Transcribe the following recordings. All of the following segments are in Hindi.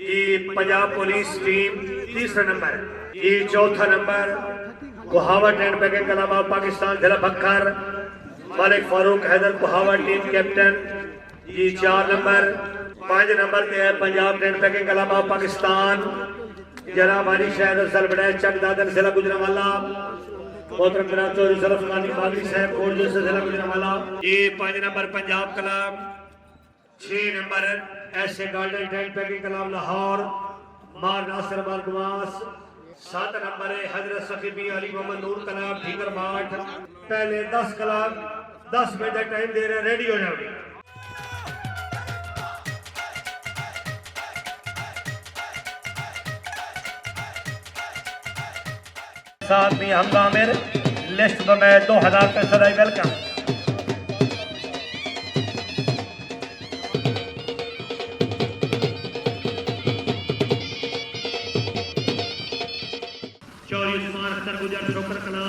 ये पंजाब पुलिस टीम तीसरा नंबर, ये चौथा नंबर कुहावत एंड पैकिंग कलाबाग पाकिस्तान जिला फखर मलिक फारूक हैदर कुहावत टीम कैप्टन। ये 4 नंबर 5 नंबर पे है पंजाब एंड पैकिंग कलाबाग पाकिस्तान जनाब अली शाहिद अफजल बड़े चक दादर जिला गुजरांवाला मोहतरम जनाब चौधरी सरफ खानी बागरी साहब कोट से जिला गुजरांवाला। ये 5 नंबर पंजाब क्लब, 6 नंबर ऐसे garden tent packing club Lahore मार नासिर बारगवास। 7 नंबर है हजरत सकीबी अली मोहम्मद नूर क्लब ठीकर बाट। पहले 10 क्लब 10 मिनट का टाइम दे रहे, रेडी हो जाओ। साथ में हमजा आमिर लिस्ट में 2000 पे सदाई वेलकम। शोकर कला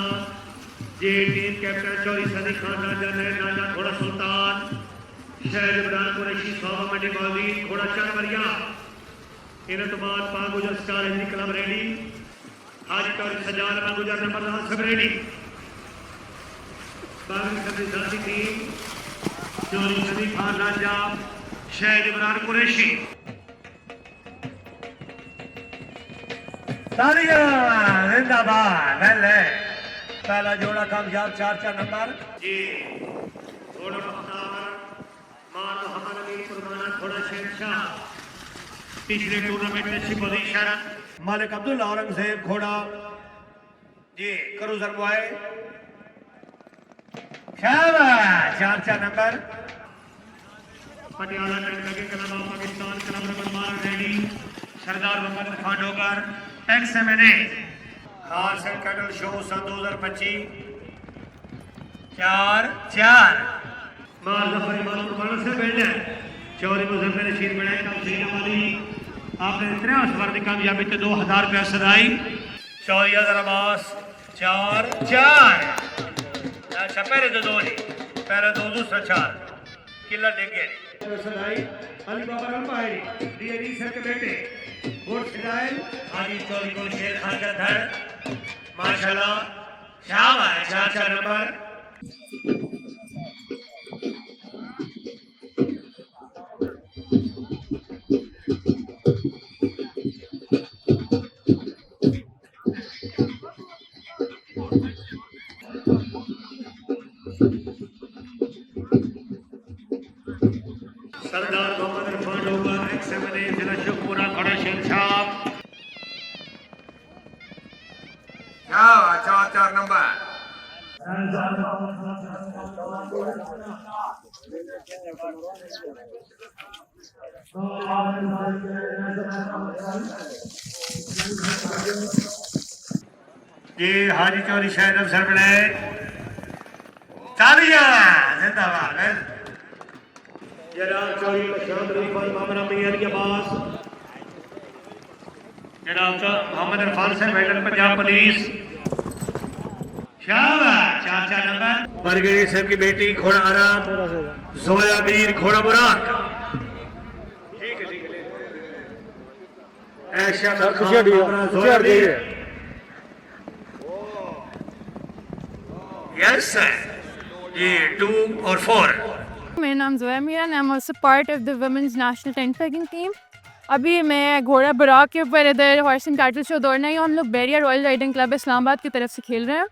जे टीम कैप्टन चौधरी सदी खान राजा नाजा घोड़ा सुल्तान शहर इमरान कुरैशी सोहा मंडी बावी घोड़ा चरवरिया। इन तो बाद पाक गुजर स्टार हिंदी क्लब रेडी हाजी चौधरी सजाल पाक गुजर नंबर सब रेडी। बावी सदी साथी टीम चौधरी सदी खान राजा शहर इमरान कुरैशी। जिंदाबाद पहला जोड़ा कामयाब 4 नंबर जी घोड़ा मुख्तार मान मोहम्मद अली कुर्बाना घोड़ा शेरशाह। पिछले टूर्नामेंट में अच्छी पोजीशन मालिक अब्दुल्ला औरंगजेब घोड़ा जी क्रूजर बॉय। शाबाश 4 number Patiala Pakistan club number ready Sardar Mohammad Khan Dogar XMNA खास कैटल शो सन 2025 4 माल जफरी माल कुर्बाना से बैठे चौधरी मुजफ्फर रशीद बनाए तफसील वाली आपने 53 वर्दी कामयाबी ते 2000 रुपया सदाई। चौधरी अजहर अब्बास 4 अच्छा पहले तो 2 पहले 2 दूसरा 4 किला ले गए सदाई। अली बाबा रंबाई डीएडी सर के बेटे गुड स्टाइल हाजी चौधरी को शेर खान का धड़ माशाल्लाह शाबाश 4 नंबर। सरदार मोहम्मद इरफान डोगर XMNA जिला शेखपुरा खड़ा शेरशाह 4 नंबर। ये हाजी चौधरी शाहिद अफजल बड़े तालियां जिंदाबाद। जनाब चौधरी प्रशांत रिफान मामला मियां के पास जनाब मोहम्मद इरफान से बैठक पंजाब पुलिस शाबाश 4 नंबर। बरगड़ी साहब की बेटी घोड़ा आराम जोया मीर घोड़ा बुराक। ठीक है ऐशा यस सर ये 2 और 4। मेरा नाम जोया मीर है, I am also part of the women's national tent packing team. अभी मैं घोड़ा बुराक के ऊपर इधर हॉर्स एंड कैटल शो दौड़ना है। हम लोग barrier royal riding club Islamabad की तरफ से खेल रहे हैं।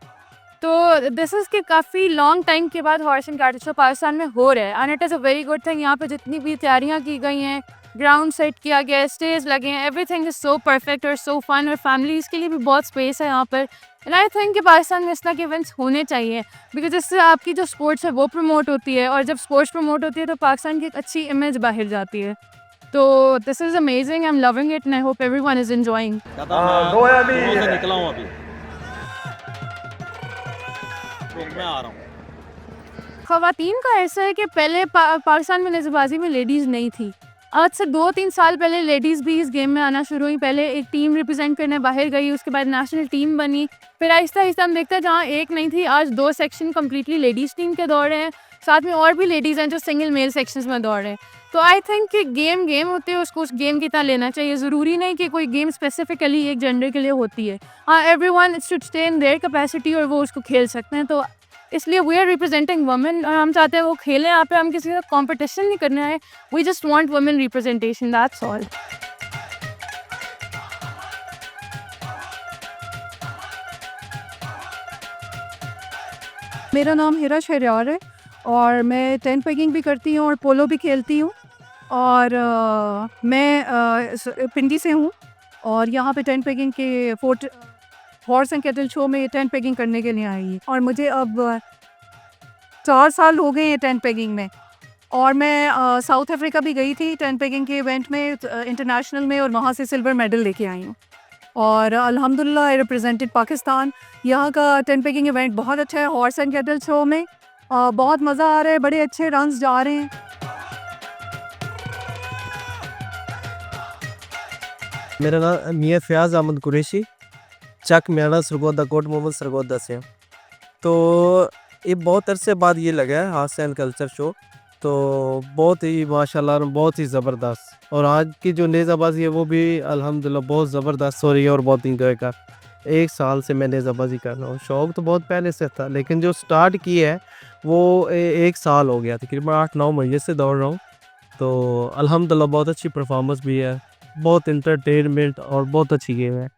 तो दिस इज़ के काफ़ी लॉन्ग टाइम के बाद horse and cattle show Pakistan में हो रहा है and it is a very good thing. यहाँ पे जितनी भी तैयारियाँ की गई हैं ग्राउंड सेट किया गया है, स्टेज लगे हैं, एवरीथिंग इज़ सो परफेक्ट और सो फन, और फैमिलीज़ के लिए भी बहुत स्पेस है यहाँ पर। एंड आई थिंक कि पाकिस्तान में इस तरह के इवेंट्स होने चाहिए, बिकॉज इससे आपकी जो स्पोर्ट्स है वो प्रमोट होती है, और जब स्पोर्ट्स प्रमोट होती है तो पाकिस्तान की एक अच्छी इमेज बाहर जाती है। तो this is amazing, I am loving it and I hope everyone is enjoying. से निकला हूँ अभी, तो मैं आ रहा हूँ। ख़वातीन का ऐसा है कि पहले पाकिस्तान में नेज़ेबाजी में लेडीज़ नहीं थी। आज से 2-3 साल पहले लेडीज़ भी इस गेम में आना शुरू हुई। पहले एक टीम रिप्रेजेंट करने बाहर गई, उसके बाद नेशनल टीम बनी, फिर आहिस्ता आहिस्ता हम देखते हैं जहाँ एक नहीं थी, आज 2 सेक्शन कम्प्लीटली लेडीज़ टीम के दौड़ रहे हैं, साथ में और भी लेडीज़ हैं जो सिंगल मेल सेक्शंस में दौड़ रहे हैं। तो आई थिंक कि गेम होती है, उसको उस गेम की तरह लेना चाहिए। ज़रूरी नहीं कि कोई गेम स्पेसिफिकली एक जेंडर के लिए होती है। हाँ, everyone should stay in their capacity और वो उसको खेल सकते हैं। तो इसलिए वी आर रिप्रेजेंटिंग वुमेन, और हम चाहते हैं वो खेलें यहाँ पे। हम किसी का कंपटीशन नहीं करने आए, we just want women representation, that's all. मेरा नाम हिरा शहरयार है और मैं टेन पेगिंग भी करती हूँ और पोलो भी खेलती हूँ, और मैं पिंडी से हूँ और यहाँ पे टेन पेगिंग के fort horse and cattle show में टेन पेगिंग करने के लिए आई है। और मुझे अब 4 साल हो गए हैं टेन पेगिंग में, और मैं साउथ अफ्रीका भी गई थी टेन पेगिंग के इवेंट में, इंटरनेशनल में, और वहाँ से सिल्वर मेडल लेके आई हूँ। और अल्हम्दुलिल्लाह आई रिप्रेजेंटेड पाकिस्तान। यहाँ का टेन पेगिंग इवेंट बहुत अच्छा है। हॉर्स एंड कैटल शो में बहुत मज़ा आ रहा है, बड़े अच्छे रन्स जा रहे हैं। मेरा नाम मियाँ फ़याज़ अहमद कुरैशी, चक म्याना सरगोदा, कोट मोहम्मद सरगोदा से। तो ये बहुत अरसे बाद ये लगा है हास्य एंड कल्चर शो, तो बहुत ही माशाल्लाह बहुत ही ज़बरदस्त। और आज की जो नेज़ाबाजी है वो भी अल्हम्दुलिल्लाह बहुत ज़बरदस्त हो रही है और बहुत इंजॉय कर। 1 साल से मैं नेज़ाबाजी कर रहा हूँ। शौक़ तो बहुत पहले से था, लेकिन जो स्टार्ट की है वो 1 साल हो गया, तकरीबन 8-9 महीने से दौड़ रहा हूँ। तो अल्हम्दुलिल्लाह बहुत अच्छी परफॉर्मेंस भी है, बहुत इंटरटेनमेंट और बहुत अच्छी गेम है।